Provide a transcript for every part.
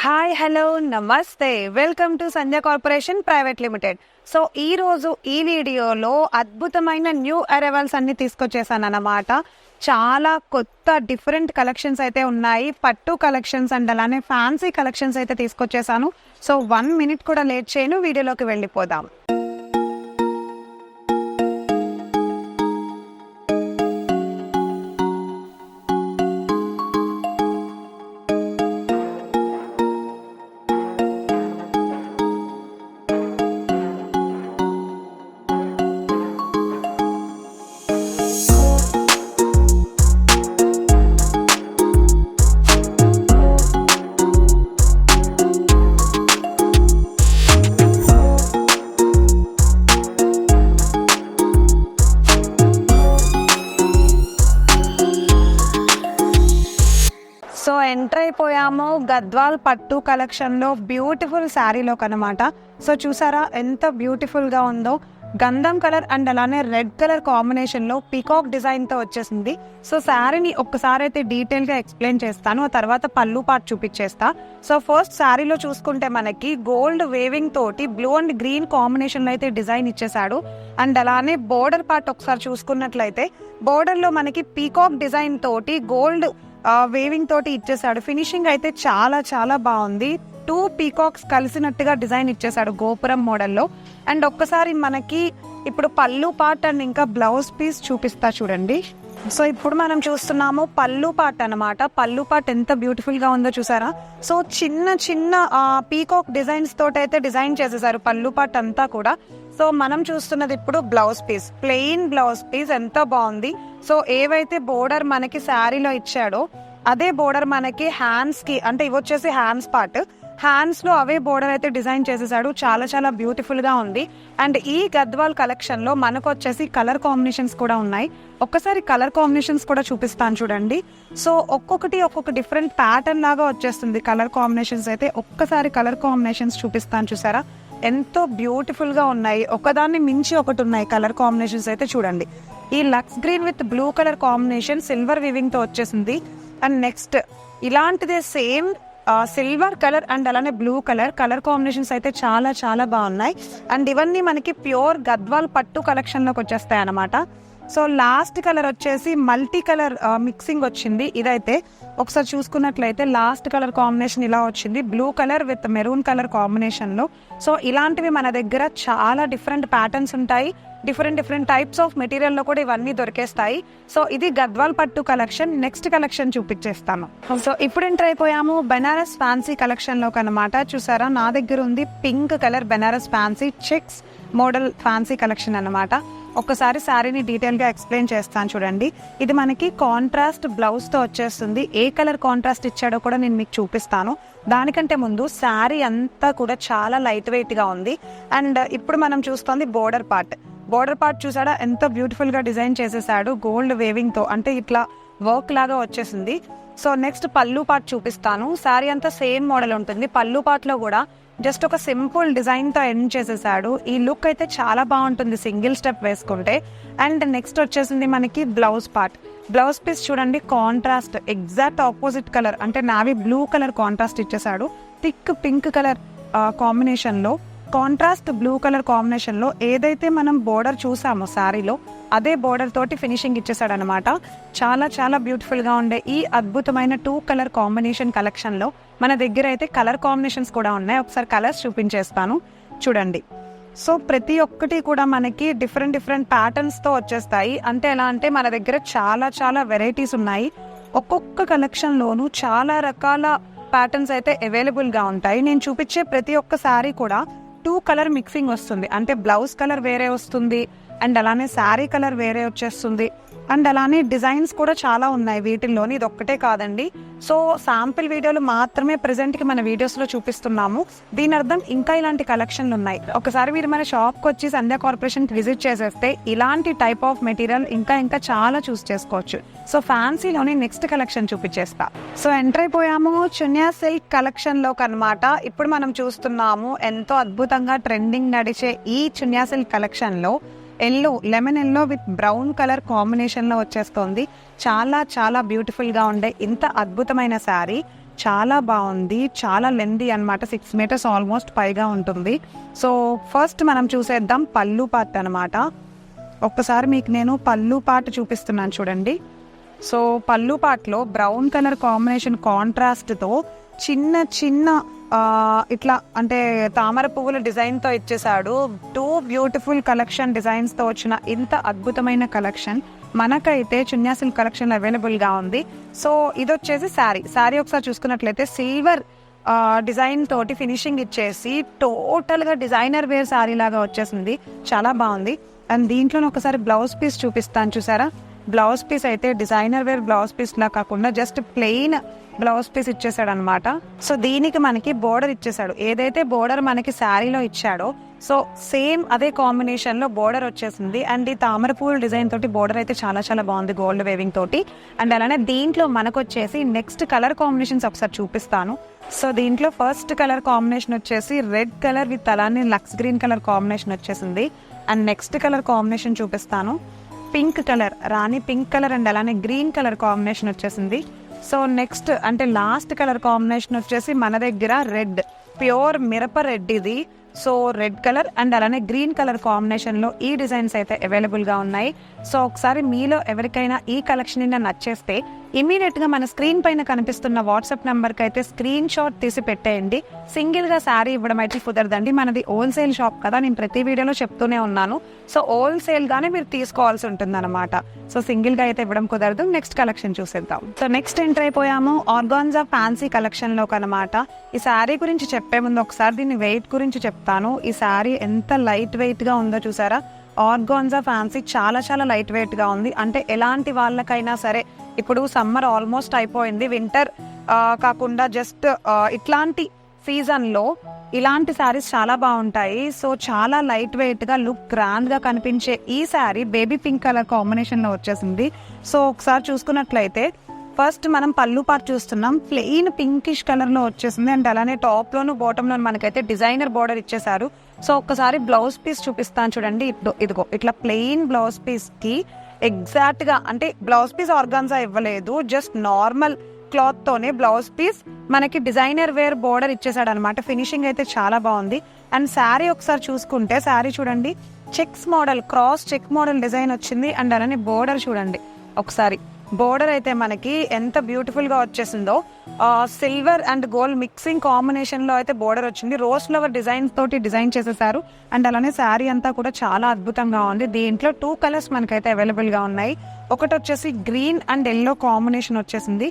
Hi hello నమస్తే welcome to Sandhya corporation private limited. So ఈ రోజు ఈ వీడియోలో అద్భుతమైన న్యూ అరైవల్స్ అన్ని తీసుకొచ్చేసాను అన్నమాట. చాలా కొత్త డిఫరెంట్ కలెక్షన్స్ అయితే ఉన్నాయి. పట్టు కలెక్షన్స్ అండ్ అలానే ఫ్యాన్సీ కలెక్షన్స్ అయితే తీసుకొచ్చేసాను. సో 1 minute కూడా లేట్ చేయను, వీడియోలోకి వెళ్ళిపోదాం. సో ఎంటర్ అయిపోయాము గద్వాల్ పట్టు కలెక్షన్లో బ్యూటిఫుల్ శారీలోకి అనమాట. సో చూసారా ఎంత బ్యూటిఫుల్గా ఉందో. గంధం కలర్ అండ్ అలానే రెడ్ కలర్ కాంబినేషన్లో పీకాక్ డిజైన్తో వచ్చేసింది. సో శారీని ఒక్కసారి అయితే డీటెయిల్గా ఎక్స్ప్లెయిన్ చేస్తాను, ఆ తర్వాత పళ్ళు పార్ట్ చూపించేస్తా. సో ఫస్ట్ శారీలో చూసుకుంటే మనకి గోల్డ్ వేవింగ్ తోటి బ్లూ అండ్ గ్రీన్ కాంబినేషన్లో అయితే డిజైన్ ఇచ్చేసాడు. అండ్ అలానే బోర్డర్ పార్ట్ ఒకసారి చూసుకున్నట్లయితే బోర్డర్లో మనకి పీకాక్ డిజైన్ తోటి గోల్డ్ వేవింగ్ తోటి ఇచ్చేసాడు. ఫినిషింగ్ అయితే చాలా చాలా బాగుంది. 2 పీకాక్స్ కలిసినట్టుగా డిజైన్ ఇచ్చేసాడు గోపురం మోడల్లో. అండ్ ఒక్కసారి మనకి ఇప్పుడు పళ్ళు పార్ట్ అండ్ ఇంకా బ్లౌజ్ పీస్ చూపిస్తా చూడండి. సో ఇప్పుడు మనం చూస్తున్నాము పళ్ళు పార్ట్ అనమాట. పళ్ళు పార్ట్ ఎంత బ్యూటిఫుల్ గా ఉందో చూసారా. సో చిన్న చిన్న పీకాక్ డిజైన్స్ తోటి అయితే డిజైన్ చేసేసారు పళ్ళు పార్ట్ అంతా కూడా. సో మనం చూస్తున్నది ఇప్పుడు blouse piece, plain blouse piece ఎంత బాగుంది. సో ఏవైతే బోర్డర్ మనకి శారీలో ఇచ్చాడో అదే బోర్డర్ మనకి హ్యాండ్స్ కి, అంటే ఇవి వచ్చేసి హ్యాండ్స్ పార్ట్, హ్యాండ్స్ లో అవే బోర్డర్ అయితే డిజైన్ చేసేసాడు. చాలా చాలా బ్యూటిఫుల్ గా ఉంది. అండ్ ఈ గద్వాల్ కలెక్షన్ లో మనకు వచ్చేసి కలర్ కాంబినేషన్స్ కూడా ఉన్నాయి. ఒక్కసారి కలర్ కాంబినేషన్స్ కూడా చూపిస్తాను చూడండి. సో ఒక్కొక్కటి ఒక్కొక్క డిఫరెంట్ ప్యాటర్న్ లాగా వచ్చేస్తుంది కలర్ కాంబినేషన్స్ అయితే. ఒక్కసారి కలర్ కాంబినేషన్స్ చూపిస్తాను చూసారా, ఎంతో బ్యూటిఫుల్ గా ఉన్నాయి. ఒకదాన్ని మించి ఒకటి ఉన్నాయి కలర్ కాంబినేషన్స్ అయితే చూడండి. ఈ lux green with blue colour combination silver weaving తో వచ్చేసింది. అండ్ నెక్స్ట్ ఇలాంటిదే సేమ్ సిల్వర్ కలర్ అండ్ అలానే బ్లూ కలర్ కాంబినేషన్స్ అయితే చాలా చాలా బాగున్నాయి. అండ్ ఇవన్నీ మనకి ప్యూర్ గద్వాల్ పట్టు కలెక్షన్ లోకి వచ్చేస్తాయి అన్నమాట. సో లాస్ట్ కలర్ వచ్చేసి మల్టీ కలర్ మిక్సింగ్ వచ్చింది. ఇదైతే ఒకసారి చూసుకున్నట్లయితే లాస్ట్ కలర్ కాంబినేషన్ ఇలా వచ్చింది, blue colour with maroon colour combination లో. సో ఇలాంటివి మన దగ్గర చాలా డిఫరెంట్ ప్యాటర్న్స్ ఉంటాయి. డిఫరెంట్ టైప్స్ ఆఫ్ మెటీరియల్ లో కూడా ఇవన్నీ దొరికేస్తాయి. సో ఇది గద్వాల్ పట్టు కలెక్షన్. నెక్స్ట్ కలెక్షన్ చూపించేస్తాను. సో ఇప్పుడు ఎంటర్ అయిపోయాము బెనారస్ ఫ్యాన్సీ కలెక్షన్ లోకి అనమాట. చూసారా నా దగ్గర ఉంది pink colour Banaras fancy checks model fancy collection అన్నమాట. ఒక్కసారి శారీని డీటెయిల్ గా ఎక్స్ప్లెయిన్ చేస్తాను చూడండి. ఇది మనకి కాంట్రాస్ట్ బ్లౌజ్ తో వచ్చేస్తుంది. ఏ కలర్ కాంట్రాస్ట్ ఇచ్చాడో కూడా నేను మీకు చూపిస్తాను. దానికంటే ముందు శారీ అంతా కూడా చాలా లైట్ వెయిట్ గా ఉంది. అండ్ ఇప్పుడు మనం చూస్తుంది బోర్డర్ పార్ట్ చూసాడా ఎంత బ్యూటిఫుల్ గా డిజైన్ చేసేసాడు గోల్డ్ వేవింగ్ తో, అంటే ఇట్లా వర్క్ లాగా వచ్చేసింది. సో నెక్స్ట్ పళ్ళు పార్ట్ చూపిస్తాను. శారీ అంతా సేమ్ మోడల్ ఉంటుంది. పళ్ళు పార్ట్ లో కూడా జస్ట్ ఒక సింపుల్ డిజైన్ తో ఎండ్ చేసేసాడు. ఈ లుక్ అయితే చాలా బాగుంటుంది సింగిల్ స్టెప్ వేసుకుంటే. అండ్ నెక్స్ట్ వచ్చేసింది మనకి బ్లౌజ్ పీస్ చూడండి, కాంట్రాస్ట్ ఎగ్జాక్ట్ ఆపోజిట్ కలర్, అంటే నావీ బ్లూ కలర్ కాంట్రాస్ట్ ఇచ్చేసాడు. థిక్ పింక్ కలర్ కాంబినేషన్ లో, కాంట్రాస్ట్ బ్లూ కలర్ కాంబినేషన్ లో ఏదైతే మనం బోర్డర్ చూసామో శారీలో అదే బోర్డర్ తోటి ఫినిషింగ్ ఇచ్చేసాడు అనమాట. చాలా చాలా బ్యూటిఫుల్ గా ఉండే ఈ అద్భుతమైన 2 కలర్ కాంబినేషన్ కలెక్షన్ లో మన దగ్గర అయితే కలర్ కాంబినేషన్స్ కూడా ఉన్నాయి. ఒకసారి కలర్స్ చూపించేస్తాను చూడండి. సో ప్రతి ఒక్కటి కూడా మనకి డిఫరెంట్ ప్యాటర్న్స్ తో వచ్చేస్తాయి. అంటే ఎలా అంటే మన దగ్గర చాలా చాలా వెరైటీస్ ఉన్నాయి. ఒక్కొక్క కలెక్షన్ లోనూ చాలా రకాల ప్యాటర్న్స్ అయితే అవైలబుల్ గా ఉంటాయి. నేను చూపించే ప్రతి ఒక్క శారీ కూడా 2 కలర్ మిక్సింగ్ వస్తుంది. అంటే బ్లౌజ్ కలర్ వేరే వస్తుంది అండ్ అలానే శారీ కలర్ వేరే వచ్చేస్తుంది. అండ్ అలానే డిజైన్స్ కూడా చాలా ఉన్నాయి వీటిల్లోని, ఇది ఒక్కటే కాదండి. సో శాంపిల్ వీడియోలు మాత్రమే ప్రెసెంట్ కి మన వీడియోస్ లో చూపిస్తున్నాము. దీని అర్థం ఇంకా ఇలాంటి కలెక్షన్లు ఉన్నాయి. ఒకసారి మీరు మన షాప్ కి వచ్చి సంధ్య కార్పొరేషన్ విజిట్ చేసేస్తే ఇలాంటి టైప్ ఆఫ్ మెటీరియల్ ఇంకా చాలా చూస్ చేసుకోవచ్చు. సో ఫ్యాన్సీలోని నెక్స్ట్ కలెక్షన్ చూపించేస్తా. సో ఎంటర్ అయిపోయాము చున్యా సిల్క్ కలెక్షన్ లోకి అనమాట. ఇప్పుడు మనం చూస్తున్నాము ఎంతో అద్భుతంగా ట్రెండింగ్ నడిచే ఈ చున్యా సిల్క్ కలెక్షన్ లో yellow, lemon yellow with brown colour combination లో వచ్చేస్తుంది. చాలా చాలా బ్యూటిఫుల్ గా ఉండే ఇంత అద్భుతమైన శారీ చాలా బాగుంది, చాలా లెంతీ అనమాట, 6 మీటర్స్ ఆల్మోస్ట్ పైగా ఉంటుంది. సో ఫస్ట్ మనం చూసేద్దాం పళ్ళు పార్ట్ అనమాట. ఒక్కసారి మీకు నేను పళ్ళు పార్ట్ చూపిస్తున్నాను చూడండి. సో పళ్ళు పార్ట్లో బ్రౌన్ కలర్ కాంబినేషన్ కాంట్రాస్ట్తో చిన్న చిన్న ఇట్లా అంటే తామర పువ్వుల డిజైన్తో ఇచ్చేసాడు. 2 బ్యూటిఫుల్ కలెక్షన్ డిజైన్స్తో వచ్చిన ఇంత అద్భుతమైన కలెక్షన్ మనకైతే చున్యా సిల్క్ కలెక్షన్ అవైలబుల్గా ఉంది. సో ఇది వచ్చేసి శారీ ఒకసారి చూసుకున్నట్లయితే సిల్వర్ డిజైన్ తోటి ఫినిషింగ్ ఇచ్చేసి టోటల్గా డిజైనర్ వేర్ శారీ లాగా వచ్చేసింది, చాలా బాగుంది. అండ్ దీంట్లో ఒకసారి బ్లౌజ్ పీస్ చూపిస్తాను చూసారా. బ్లౌజ్ పీస్ అయితే డిజైనర్ వేర్ బ్లౌజ్ పీస్ లా కాకుండా జస్ట్ ప్లెయిన్ బ్లౌజ్ పీస్ ఇచ్చేసాడు అనమాట. సో దీనికి మనకి బోర్డర్ ఇచ్చేసాడు, ఏదైతే బోర్డర్ మనకి శారీలో ఇచ్చాడో సో సేమ్ అదే కాంబినేషన్ లో బోర్డర్ వచ్చేసింది. అండ్ ఈ తామర పూల డిజైన్ తోటి బోర్డర్ అయితే చాలా చాలా బాగుంది, గోల్డ్ వేవింగ్ తోటి. అండ్ అలానే దీంట్లో మనకు వచ్చేసి నెక్స్ట్ కలర్ కాంబినేషన్స్ ఒకసారి చూపిస్తాను. సో దీంట్లో ఫస్ట్ కలర్ కాంబినేషన్ వచ్చేసి రెడ్ కలర్ విత్ అలానే లక్స్ గ్రీన్ కలర్ కాంబినేషన్ వచ్చేసింది. అండ్ నెక్స్ట్ కలర్ కాంబినేషన్ చూపిస్తాను, pink colour, Rani pink colour and అలానే గ్రీన్ కలర్ కాంబినేషన్ వచ్చేసింది. సో నెక్స్ట్ అంటే లాస్ట్ కలర్ కాంబినేషన్ వచ్చేసి మన దగ్గర రెడ్, ప్యూర్ మిరప రెడ్ ఇది. సో రెడ్ కలర్ అండ్ అలానే గ్రీన్ కలర్ కాంబినేషన్లో ఈ డిజైన్స్ అయితే అవైలబుల్గా ఉన్నాయి. సో ఒకసారి మీలో ఎవరికైనా ఈ కలెక్షన్ నచ్చేస్తే ఇమీడియట్గా మన స్క్రీన్ పైన కనిపిస్తున్న వాట్సాప్ నెంబర్కి అయితే స్క్రీన్ షాట్ తీసి పెట్టేయండి. సింగిల్గా శారీ ఇవ్వడం అయితే కుదరదండి, మనది హోల్సేల్ షాప్ కదా, నేను ప్రతి వీడియోలో చెప్తూనే ఉన్నాను. సో హోల్సేల్గానే మీరు తీసుకోవాల్సి ఉంటుంది అనమాట. సో సింగిల్గా అయితే ఇవ్వడం కుదరదు. నెక్స్ట్ కలెక్షన్ చూసేద్దాం. సో నెక్స్ట్ ఎంటర్ అయిపోయాము ఆర్గాన్జా ఫ్యాన్సీ కలెక్షన్లోకి అనమాట. ఈ శారీ గురించి చెప్పే ముందు ఒకసారి దీని వెయిట్ గురించి చెప్తాను. ఈ శారీ ఎంత లైట్ వెయిట్గా ఉందో చూసారా. ఆర్గాన్జా ఫ్యాన్సీ చాలా చాలా లైట్ వెయిట్గా ఉంది, అంటే ఎలాంటి వాళ్ళకైనా సరే. ఇప్పుడు సమ్మర్ ఆల్మోస్ట్ అయిపోయింది, వింటర్ కాకుండా జస్ట్ ఇట్లాంటి సీజన్లో ఇలాంటి శారీస్ చాలా బాగుంటాయి. సో చాలా లైట్ వెయిట్గా లుక్ గ్రాండ్గా కనిపించే ఈ శారీ బేబీ పింక్ కలర్ కాంబినేషన్లో వచ్చేసింది. సో ఒకసారి చూసుకున్నట్లయితే ఫస్ట్ మనం పళ్ళు పార్ట్ చూస్తున్నాం, ప్లెయిన్ పింకిష్ కలర్లో వచ్చేసింది. అండ్ అలానే టాప్లోను బాటంలోను మనకైతే డిజైనర్ బార్డర్ ఇచ్చేసారు. సో ఒక్కసారి బ్లౌజ్ పీస్ చూపిస్తాను చూడండి. ఇదిగో ఇట్లా ప్లెయిన్ బ్లౌజ్ పీస్కి ఎగ్జాక్ట్గా అంటే బ్లౌజ్ పీస్ ఆర్గాన్జా ఇవ్వలేదు, జస్ట్ నార్మల్ క్లాత్ తోనే బ్లౌజ్ పీస్ మనకి డిజైనర్ వేర్ బోర్డర్ ఇచ్చేసాడు అనమాట. ఫినిషింగ్ అయితే చాలా బాగుంది. అండ్ శారీ ఒకసారి చూసుకుంటే శారీ చూడండి, checks model, cross check model design వచ్చింది. అండ్ అలానే బోర్డర్ చూడండి ఒకసారి, బోర్డర్ అయితే మనకి ఎంత బ్యూటిఫుల్ గా వచ్చేసిందో. Silver and gold mixing combination లో అయితే బోర్డర్ వచ్చింది. రోజ్ ఫ్లవర్ డిజైన్ తోటి డిజైన్ చేసేసారు. అండ్ అలానే శారీ అంతా కూడా చాలా అద్భుతంగా ఉంది. దీంట్లో 2 కలర్స్ మనకైతే అవైలబుల్ గా ఉన్నాయి. ఒకటి వచ్చేసి గ్రీన్ అండ్ ఎల్లో కాంబినేషన్ వచ్చేసింది.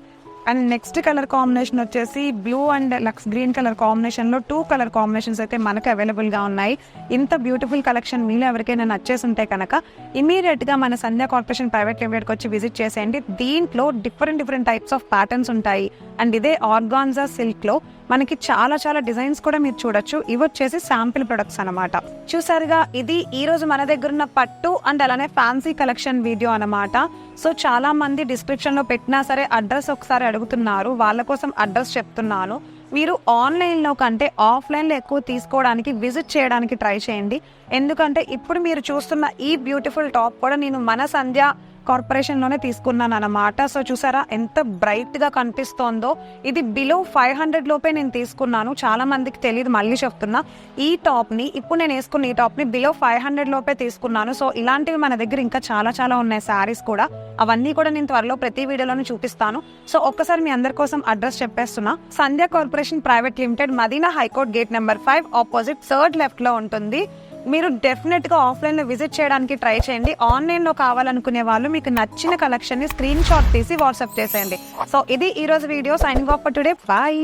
అండ్ నెక్స్ట్ కలర్ కాంబినేషన్ వచ్చేసి blue and lux green colour కాంబినేషన్లో 2 కలర్ కాంబినేషన్స్ అయితే మనకు అవైలబుల్గా ఉన్నాయి. ఇంత బ్యూటిఫుల్ కలెక్షన్ మీలో ఎవరికైనా నచ్చేసి ఉంటే కనుక ఇమీడియట్గా మన సంధ్యా కార్పొరేషన్ ప్రైవేట్ లిమిటెడ్కి వచ్చి విజిట్ చేసేయండి. దీంట్లో డిఫరెంట్ టైప్స్ ఆఫ్ ప్యాటర్న్స్ ఉంటాయి. అండ్ ఇదే ఆర్గాన్జా సిల్క్లో మనకి చాలా చాలా డిజైన్స్ కూడా మీరు చూడొచ్చు. ఇవి వచ్చేసి శాంపిల్ ప్రొడక్ట్స్ అనమాట. చూసారుగా, ఇది ఈ రోజు మన దగ్గర ఉన్న పట్టు అండ్ అలానే ఫ్యాన్సీ కలెక్షన్ వీడియో అనమాట. సో చాలా మంది డిస్క్రిప్షన్ లో పెట్టినా సరే అడ్రస్ ఒకసారి అడుగుతున్నారు, వాళ్ళ కోసం అడ్రస్ చెప్తున్నాను. మీరు ఆన్లైన్లో కంటే ఆఫ్లైన్లో ఎక్కువ తీసుకోవడానికి విజిట్ చేయడానికి ట్రై చేయండి. ఎందుకంటే ఇప్పుడు మీరు చూస్తున్న ఈ బ్యూటిఫుల్ టాప్ కూడా నేను మన సంధ్య కార్పొరేషన్లోనే తీసుకున్నాను అనమాట. సో చూసారా ఎంత బ్రైట్గా కనిపిస్తోందో. ఇది బిలో 500 లోపే నేను తీసుకున్నాను. చాలా మందికి తెలియదు, మళ్ళీ చెప్తున్నా. ఈ టాప్ని ఇప్పుడు నేను వేసుకున్న ఈ టాప్ని బిలో 500 లోపే తీసుకున్నాను. సో ఇలాంటివి మన దగ్గర ఇంకా చాలా చాలా ఉన్నాయి శారీస్ కూడా. అవన్నీ కూడా నేను త్వరలో ప్రతి వీడియోలోనే చూపిస్తాను. సో ఒక్కసారి మీ అందరి కోసం అడ్రస్ చెప్పేస్తున్నా. Sandhya corporation private limited, Madina high court gate number 5 opposite 3rd లెఫ్ట్లో ఉంటుంది. మీరు డెఫినెట్గా ఆఫ్లైన్లో విజిట్ చేయడానికి ట్రై చేయండి. ఆన్లైన్లో కావాలనుకునే వాళ్ళు మీకు నచ్చిన కలెక్షన్ని స్క్రీన్ షాట్ తీసి వాట్సాప్ చేసేయండి. సో ఇది ఈరోజు video. Signing off for today. Bye.